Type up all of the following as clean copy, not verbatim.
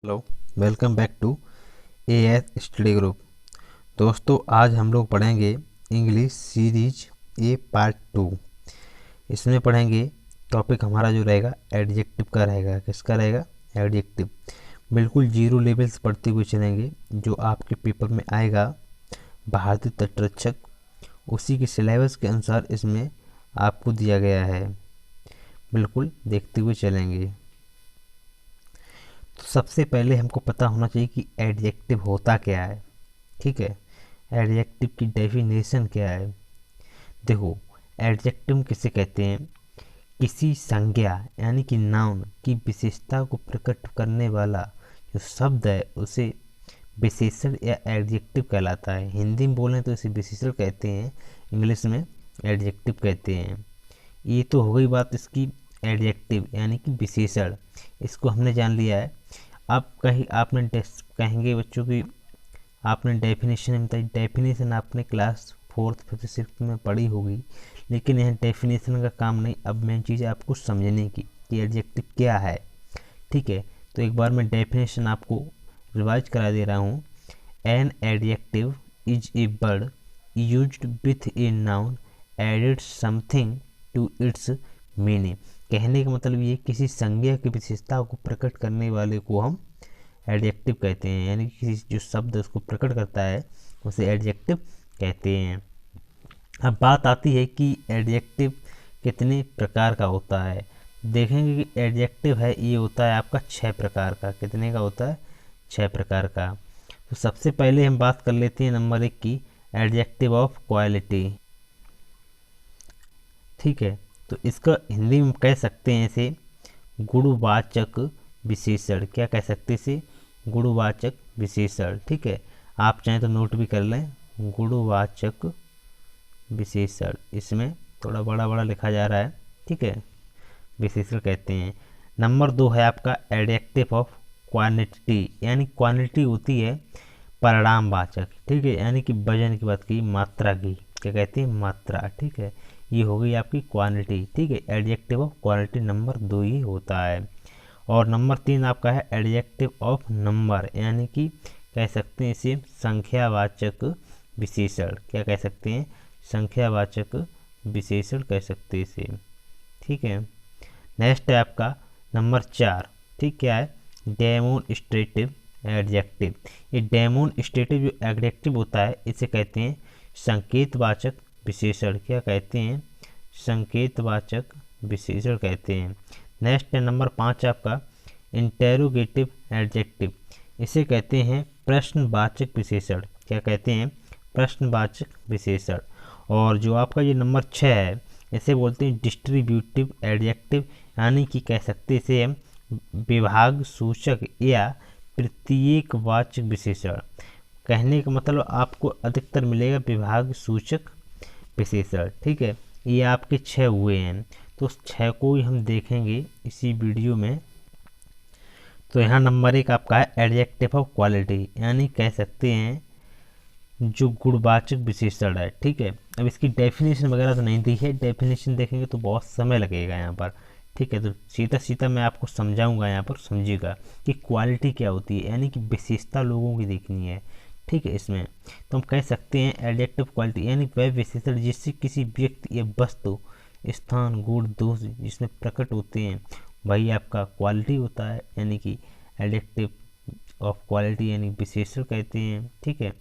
Hello, welcome back to AS study group. दोस्तों, आज हम लोग पढ़ेंगे इंग्लिश सीरीज ए पार्ट 2। इसमें पढ़ेंगे, टॉपिक हमारा जो रहेगा एडजेक्टिव का रहेगा। किसका रहेगा? एडजेक्टिव। बिल्कुल जीरो लेवल से पढ़ते हुए चलेंगे। जो आपके पेपर में आएगा भारतीय तटरक्षक, उसी के सिलेबस के अनुसार इसमें आपको दिया गया है। बिल्कुल देखते हुए चलेंगे। तो सबसे पहले हमको पता होना चाहिए कि एडजेक्टिव होता क्या है। ठीक है, एडजेक्टिव की डेफिनेशन क्या है। देखो, एडजेक्टिव किसे कहते हैं? किसी संज्ञा यानी कि नाउन की विशेषता को प्रकट करने वाला जो शब्द है उसे विशेषण या एडजेक्टिव कहलाता है। हिंदी में बोलें तो इसे विशेषण कहते हैं, इंग्लिश में एडजेक्टिव कहते हैं। ये तो हो गई बात इसकी, एडजेक्टिव यानी कि विशेषण। इसको हमने जान लिया है। अब कहीं आपने कहेंगे बच्चों की आपने डेफिनेशन बताई। डेफिनेशन आपने क्लास 4th 5th 6th में पढ़ी होगी, लेकिन यह डेफिनेशन का काम नहीं। अब मेन चीज़ है आपको समझने की कि एडजेक्टिव क्या है। ठीक है, तो एक बार मैं डेफिनेशन आपको रिवाइज करा दे रहा हूँ। An adjective is a word used with a noun added something to its meaning. कहने का मतलब ये किसी संज्ञा की विशेषता को प्रकट करने वाले को हम एडजेक्टिव कहते हैं, यानी कि किसी जो शब्द उसको प्रकट करता है उसे एडजेक्टिव कहते हैं। अब बात आती है कि एडजेक्टिव कितने प्रकार का होता है। देखेंगे कि एडजेक्टिव है ये होता है आपका 6 प्रकार का। कितने का होता है? 6 प्रकार का। तो सबसे पहले हम बात कर लेते हैं नंबर 1 की, एडजेक्टिव ऑफ क्वालिटी। ठीक है, तो इसका हिंदी में कह सकते हैं इसे गुणवाचक विशेषण। क्या कह सकते इसे? गुणवाचक विशेषण। ठीक है, आप चाहें तो नोट भी कर लें, गुणवाचक विशेषण। इसमें थोड़ा बड़ा बड़ा लिखा जा रहा है। ठीक है, विशेषण कहते हैं। नंबर 2 है आपका एडजेक्टिव ऑफ क्वांटिटी, यानी क्वांटिटी होती है परिणामवाचक। ठीक है, यानी कि वजन की बात की, मात्रा की। क्या कहते हैं? मात्रा। ठीक है, ये हो गई आपकी क्वांटिटी। ठीक है, एडजेक्टिव ऑफ क्वालिटी नंबर 2 ही होता है। और नंबर 3 आपका है एडजेक्टिव ऑफ नंबर, यानी कि कह सकते हैं इसे संख्यावाचक विशेषण। क्या कह सकते हैं? संख्यावाचक विशेषण कह सकते हैं इसे। ठीक है, नेक्स्ट है आपका नंबर 4। ठीक, क्या है? Demonstrative adjective. ये डेमोन्स्ट्रेटिव जो एडजेक्टिव होता है इसे कहते हैं संकेतवाचक विशेषण। क्या कहते हैं? संकेतवाचक विशेषण कहते हैं। नेक्स्ट है नंबर 5 आपका इंटेरोगेटिव एडजेक्टिव। इसे कहते हैं प्रश्नवाचक विशेषण। क्या कहते हैं? प्रश्नवाचक विशेषण। और जो आपका ये नंबर 6 है इसे बोलते हैं डिस्ट्रीब्यूटिव एडजेक्टिव, यानी कि कह सकते इसे हम विभाग सूचक या प्रत्येकवाचक विशेषण। कहने का मतलब आपको अधिकतर मिलेगा विभाग सूचक विशेषण। ठीक है, ये आपके 6 हुए हैं, तो उस 6 को ही हम देखेंगे इसी वीडियो में। तो यहाँ नंबर 1 आपका है एडजेक्टिव ऑफ क्वालिटी, यानी कह सकते हैं जो गुणवाचक विशेषण है। ठीक है, अब इसकी डेफिनेशन वगैरह तो नहीं दी है, डेफिनेशन देखेंगे तो बहुत समय लगेगा यहाँ पर। ठीक है, तो सीधा सीधा मैं आपको समझाऊंगा, यहाँ पर समझिएगा कि क्वालिटी क्या होती है, यानी कि विशेषता लोगों की देखनी है। ठीक है, इसमें तो हम कह सकते हैं एडजेक्टिव क्वालिटी यानी वह विशेषण जिससे किसी व्यक्ति या वस्तु, स्थान, गुण, दोष जिसमें प्रकट होते हैं वही आपका क्वालिटी होता है, यानी कि एडजेक्टिव ऑफ क्वालिटी यानी विशेषण कहते हैं। ठीक है,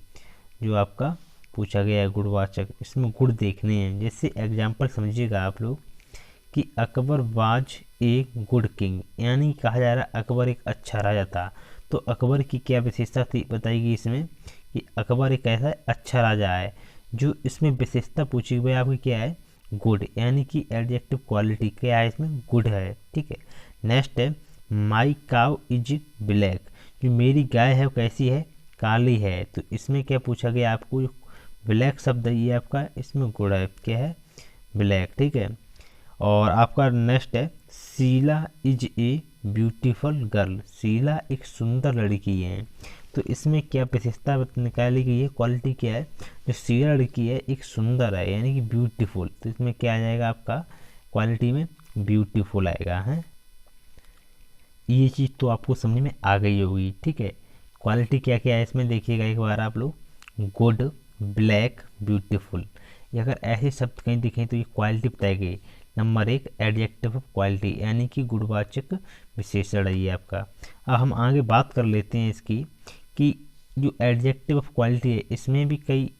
जो आपका पूछा गया है गुणवाचक, इसमें गुण देखने हैं। जैसे एग्जाम्पल समझिएगा आप लोग कि Akbar was a good king, यानी कहा जा रहा है अकबर एक अच्छा राजा था। तो अकबर की क्या विशेषता थी बताइए इसमें कि अकबर एक ऐसा अच्छा राजा है। जो इसमें विशेषता पूछी गई आपकी क्या है? गुड, यानी कि एडजेक्टिव क्वालिटी क्या है इसमें? गुड है। ठीक है, नेक्स्ट है माई काउ इज ब्लैक। जो मेरी गाय है वो कैसी है? काली है। तो इसमें क्या पूछा गया आपको? ब्लैक शब्द है ये आपका, इसमें गुड है। क्या है? ब्लैक। ठीक है, और आपका नेक्स्ट है Sheela is a beautiful girl. Sheela एक सुंदर लड़की है। तो इसमें क्या विशेषता निकाली गई है? क्वालिटी क्या है? जो शीला लड़की है एक सुंदर है, यानी कि ब्यूटीफुल। तो इसमें क्या आ जाएगा आपका? क्वालिटी में ब्यूटीफुल आएगा है। ये चीज़ तो आपको समझ में आ गई होगी, ठीक है। क्वालिटी क्या क्या है इसमें देखिएगा एक बार आप लोग, गुड, ब्लैक, ब्यूटीफुल, ये अगर ऐसे शब्द कहीं दिखें तो ये क्वालिटी बताई गई। नंबर 1 एडजेक्टिव ऑफ क्वालिटी, यानी कि गुणवाचक विशेषण है ये आपका। अब हम आगे बात कर लेते हैं इसकी कि जो एडजेक्टिव ऑफ क्वालिटी है इसमें भी कई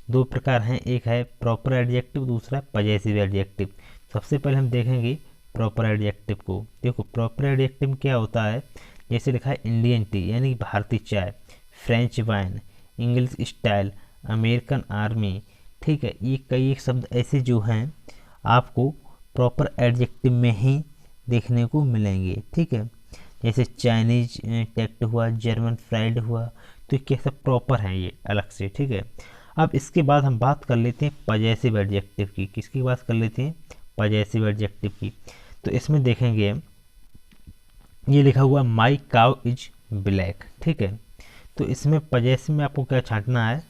दो प्रकार हैं, एक है प्रॉपर एडजेक्टिव, दूसरा है पजेसिव एडजेक्टिव। सबसे पहले हम देखेंगे प्रॉपर एडजेक्टिव को। देखो प्रॉपर एडजेक्टिव क्या होता है, जैसे लिखा है इंडियन टी यानी भारतीय चाय, French wine, English style, American army, ठीक है। ये कई एक शब्द ऐसे जो हैं आपको प्रॉपर एडजेक्टिव में ही देखने को मिलेंगे, ठीक है। जैसे चाइनीज टेक्ट हुआ, जर्मन फ्राइड हुआ, तो ये सब प्रॉपर हैं ये अलग से, ठीक है। अब इसके बाद हम बात कर लेते हैं पजेसिव एडजेक्टिव की। किसकी बात कर लेते हैं, पजेसिव एडजेक्टिव की। तो इसमें देखेंगे हम, ये लिखा हुआ माई काउ इज ब्लैक, ठीक है। तो इसमें पजेसिव में आपको क्या छांटना है,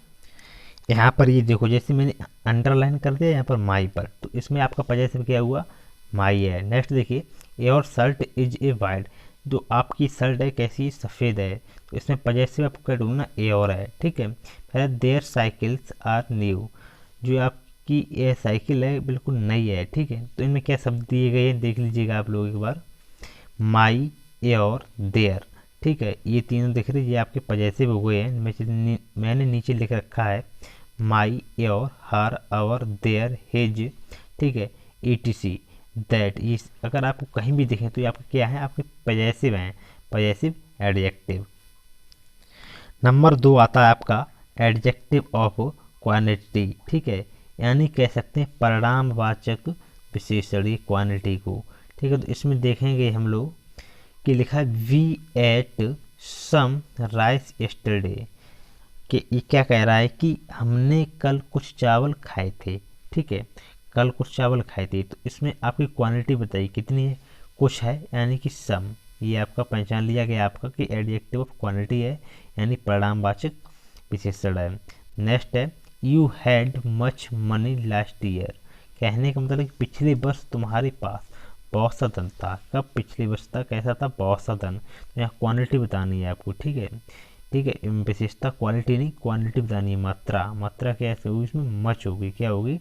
यहाँ पर ये देखो जैसे मैंने अंडरलाइन कर दिया यहाँ पर माई पर, तो इसमें आपका पजेसिव क्या हुआ, माई है। नेक्स्ट देखिए, your shirt is a white, जो आपकी शर्ट है कैसी, सफ़ेद है, तो इसमें पजेसिव आपको क्या ढूंढना, ए और है, ठीक है। फिर देयर साइकिल्स आर न्यू, जो आपकी ये साइकिल है बिल्कुल नई है, ठीक है। तो इनमें क्या शब्द दिए गए हैं देख लीजिएगा आप लोग एक बार, माई, योर, देयर, ठीक है। ये तीनों दिख रहे ये आपके पजेसिव हो गए हैं। मैंने नीचे लिख रखा है my, your, her, our, their, his, ठीक है, etc, दैट। ये अगर आपको कहीं भी दिखें तो ये आपके क्या है, आपके पजेसिव हैं, पजेसिव एडजेक्टिव। नंबर 2 आता है आपका एडजेक्टिव ऑफ क्वांटिटी, ठीक है, यानी कह सकते हैं परिणामवाचक विशेषण क्वांटिटी को, ठीक है। तो इसमें देखेंगे हम लोग कि लिखा है we ate some rice yesterday, कि ये क्या कह रहा है कि हमने कल कुछ चावल खाए थे, ठीक है, कल कुछ चावल खाए थे। तो इसमें आपकी क्वांटिटी बताइए कितनी है, कुछ है यानी कि सम, ये आपका पहचान लिया गया आपका कि एडजेक्टिव ऑफ क्वांटिटी है, यानी परिणामवाचक विशेषण है। नेक्स्ट है you had much money last year, कहने का मतलब कि पिछले वर्ष तुम्हारे पास बहुत सा धन था। कब, पिछले वर्ष था, कैसा था, बहुत सा धन। तो यहाँ क्वांटिटी बतानी है आपको, ठीक है, ठीक है। विशेषता क्वालिटी नहीं, क्वांटिटी बतानी है, मात्रा, मात्रा क्या ऐसे होगी इसमें, मच होगी, क्या होगी,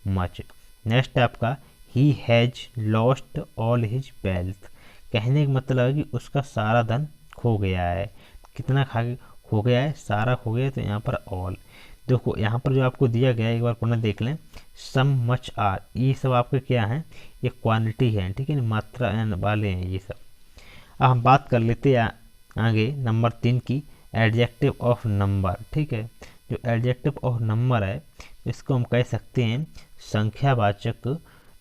मच। नेक्स्ट है आपका he has lost all his wealth, कहने का मतलब है कि उसका सारा धन खो गया है। कितना खो गया है, सारा खो गया, तो यहाँ पर ऑल। देखो यहाँ पर जो आपको दिया गया है एक बार पुनः देख लें, सम, मच, आर, ये सब आपके क्या हैं, ये क्वांटिटी है, ठीक है, मात्रा वाले हैं ये सब। अब हम बात कर लेते हैं आगे नंबर 3 की, एडजेक्टिव ऑफ नंबर, ठीक है। जो एडजेक्टिव ऑफ नंबर है इसको हम कह सकते हैं संख्यावाचक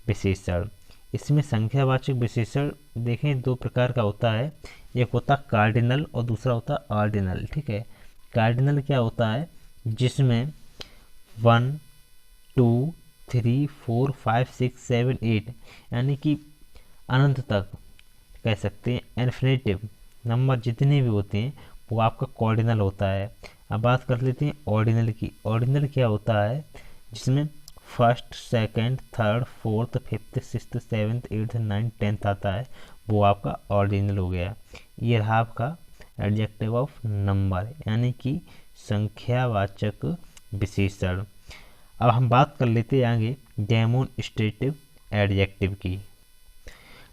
विशेषण। इसमें संख्यावाचक विशेषण देखें दो प्रकार का होता है, एक होता है कार्डिनल और दूसरा होता है ऑर्डिनल, ठीक है। कार्डिनल क्या होता है, जिसमें 1, 2, 3, 4, 5, 6, 7, 8 यानी कि अनंत तक कह सकते हैं, इन्फिनिटिव नंबर जितने भी होते हैं वो आपका कॉर्डिनल होता है। अब बात कर लेते हैं ऑर्डिनल की। ऑर्डिनल क्या होता है, जिसमें first, second, third, fourth, fifth, sixth, seventh, eighth, ninth, tenth आता है, वो आपका ऑर्डिनल हो गया। ये रहा आपका एडजेक्टिव ऑफ नंबर, यानी कि संख्यावाचक विशेषण। अब हम बात कर लेते हैं आगे डेमोन्स्ट्रेटिव एडजेक्टिव की।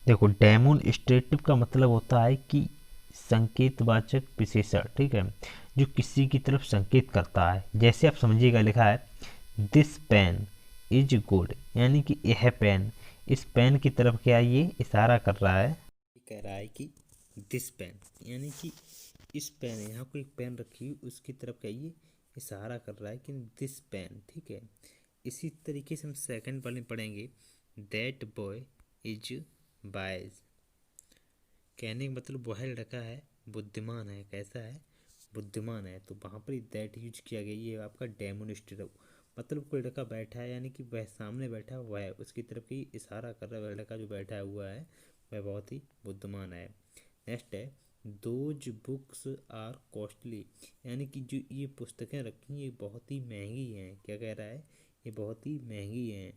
देखो डेमोन्स्ट्रेटिव का मतलब होता है कि संकेतवाचक विशेषण, ठीक है, जो किसी की तरफ संकेत करता है। जैसे आप समझिएगा लिखा है दिस पेन इज गुड, यानी कि यह पेन, इस पेन की तरफ क्या ये इशारा कर रहा है, कह रहा है कि दिस पेन, यानी कि इस पेन, यहाँ कोई पेन रखी हुई उसकी तरफ क्या ये इशारा कर रहा है कि दिस पेन, ठीक है। इसी तरीके से हम सेकंड वाले में पढ़ेंगे दैट बॉय इज वाइज, कहने का मतलब वह लड़का है बुद्धिमान है, कैसा है, बुद्धिमान है। तो वहाँ पर दैट यूज किया गया, ये आपका डेमोन्स्ट्रेटिव, मतलब कोई लड़का बैठा है यानी कि वह सामने बैठा हुआ है उसकी तरफ ही इशारा कर रहा है, वह लड़का जो बैठा हुआ है वह बहुत ही बुद्धिमान है। नेक्स्ट है दोज बुक्स आर कॉस्टली, यानी कि जो ये पुस्तकें रखी ये बहुत ही महंगी हैं, क्या कह रहा है, ये बहुत ही महंगी हैं।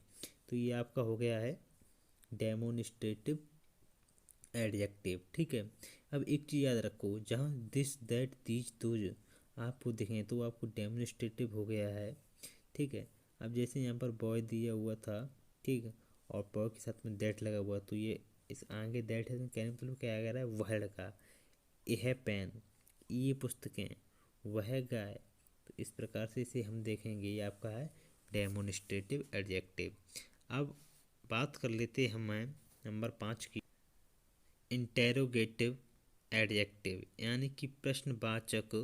तो ये आपका हो गया है डेमोन्स्ट्रेटिव एडजेक्टिव, ठीक है। अब एक चीज़ याद रखो, जहाँ दिस दैट दीज दोज आपको देखें तो आपको डेमोन्स्ट्रेटिव हो गया है, ठीक है। अब जैसे यहाँ पर बॉय दिया हुआ था, ठीक है, और बॉय के साथ में दैट लगा हुआ, तो ये इस आगे दैट है तो कहने मतलब क्या कह रहा है, वह लड़का, यह पेन, ये पुस्तकें, वह गाय। तो इस प्रकार से इसे हम देखेंगे, ये आपका है डेमोन्स्ट्रेटिव एडजेक्टिव। अब बात कर लेते हैं हम नंबर 5 की, इंटेरोगेटिव एडजेक्टिव, यानी कि प्रश्नवाचक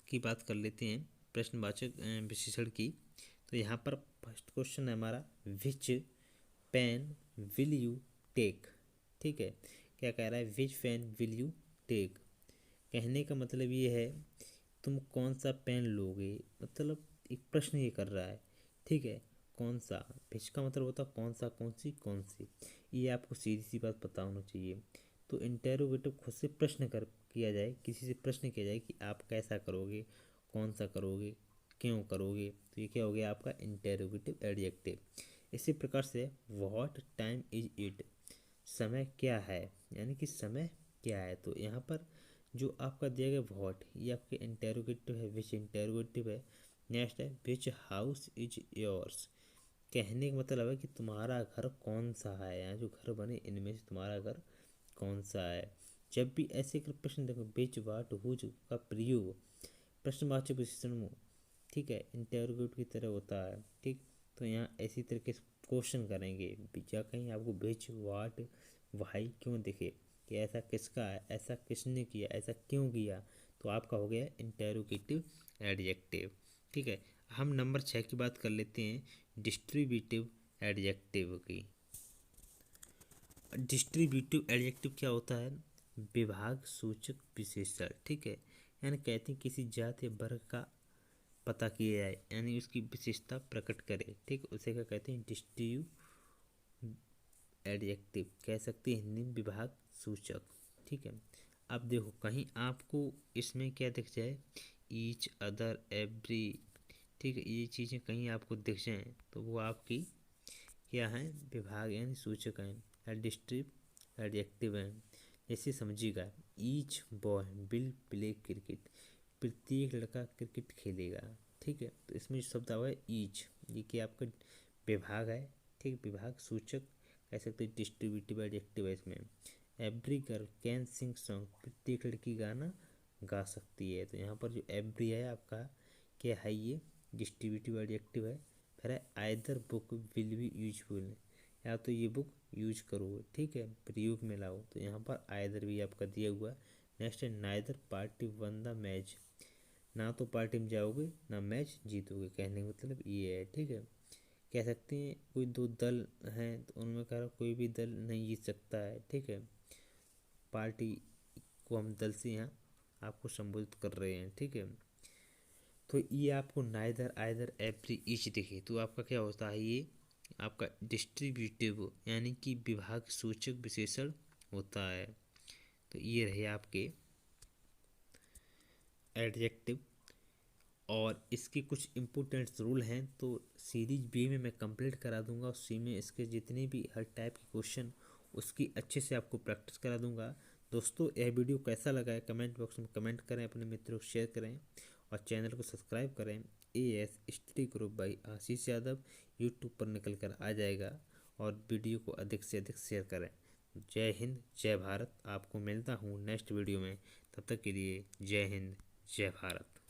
की बात कर लेते हैं, प्रश्नवाचक विशेषण की। तो यहाँ पर फर्स्ट क्वेश्चन है हमारा, विच पेन विल यू टेक, ठीक है। क्या कह रहा है, विच पेन विल यू टेक। कहने का मतलब ये है तुम कौन सा पेन लोगे, मतलब एक प्रश्न ये कर रहा है, ठीक है। कौन सा, विच का मतलब होता है कौन सा, कौन सी, ये आपको सीधी सी बात पता होना चाहिए। तो इंटेरोगेटिव खुद से प्रश्न कर किया जाए, किसी से प्रश्न किया जाए कि आप कैसा करोगे, कौन सा करोगे, क्यों करोगे, तो ये क्या हो गया आपका इंटेरोगेटिव एडजेक्टिव। इसी प्रकार से व्हाट टाइम इज इट, समय क्या है, यानी कि समय क्या है। तो यहाँ पर जो आपका दिया गया व्हाट, ये आपके इंटेरोगेटिव है, विच इंटेरोगेटिव है। नेक्स्ट है विच हाउस इज योर्स, कहने का मतलब है कि तुम्हारा घर कौन सा है, यहाँ जो घर बने इनमें से तुम्हारा घर कौन सा है। जब भी ऐसे कर प्रश्न देखो, विच वाट हुज का प्रयोग प्रश्नवाचक विशेषण में, ठीक है, इंटेरोगेटिव की तरह होता है, ठीक। तो यहाँ ऐसी तरीके से क्वेश्चन करेंगे, या कहीं आपको विच वाट वाई क्यों दिखे, कि ऐसा किसका है, ऐसा किसने किया, ऐसा क्यों किया, तो आपका हो गया इंटेरोगेटिव एडजेक्टिव, ठीक है। हम नंबर 6 की बात कर लेते हैं, डिस्ट्रीब्यूटिव एडजेक्टिव की। डिस्ट्रीब्यूटिव एडजेक्टिव क्या होता है, विभाग सूचक विशेषण, ठीक है। यानी कहते हैं किसी जाति या वर्ग का पता किया जाए, यानी उसकी विशेषता प्रकट करे, ठीक, उसे क्या कहते हैं, डिस्ट्रीब्यूटिव एडजेक्टिव कह सकते हैं हिंदी में विभाग सूचक, ठीक है। अब देखो कहीं आपको इसमें क्या दिख जाए, ईच, अदर, एवरी, ठीक है, ये चीज़ें कहीं आपको दिख जाएँ तो वो आपकी क्या है, विभाग यानी सूचक हैं, डिस्ट्रिक्ट एडजेक्टिव हैं। जैसे समझिएगा, each boy will play cricket, प्रत्येक लड़का क्रिकेट खेलेगा, ठीक है। तो इसमें जो शब्द आया है ईच, ये कि आपका विभाग है, ठीक, विभाग सूचक कह सकते हैं, डिस्ट्रीब्यूटिव एडजेक्टिव है इसमें। Every girl can sing song, प्रत्येक लड़की गाना गा सकती है। तो यहाँ पर जो एवरी है आपका क्या है, ये डिस्ट्रीब्यूटिव एडजेक्टिव है। फिर है either book will be useful, या तो ये बुक यूज करो, ठीक है, प्रयोग में लाओ, तो यहाँ पर आइदर भी आपका दिया हुआ है। नेक्स्ट है neither party one the match, ना तो पार्टी में जाओगे ना मैच जीतोगे, कहने का मतलब ये है, ठीक है। कह सकते हैं कोई दो दल हैं तो उनमें कह रहा कोई भी दल नहीं जीत सकता है, ठीक है। पार्टी को हम दल से यहाँ आपको संबोधित कर रहे हैं, ठीक है। तो ये आपको नाइदर, आइदर, एवरी, ईच दिखे तो आपका क्या होता है, ये आपका डिस्ट्रीब्यूटिव यानी कि विभाग सूचक विशेषण होता है। तो ये रहे आपके एडजेक्टिव, और इसके कुछ इम्पोर्टेंट रूल हैं तो सीरीज बी में मैं कंप्लीट करा दूंगा, उसी में इसके जितने भी हर टाइप के क्वेश्चन उसकी अच्छे से आपको प्रैक्टिस करा दूंगा। दोस्तों यह वीडियो कैसा लगा है कमेंट बॉक्स में कमेंट करें, अपने मित्रों को शेयर करें और चैनल को सब्सक्राइब करें। AS study group by Ashish Yadav YouTube पर निकल कर आ जाएगा, और वीडियो को अधिक से अधिक शेयर करें। जय हिंद जय भारत, आपको मिलता हूँ नेक्स्ट वीडियो में, तब तक के लिए जय हिंद जय भारत।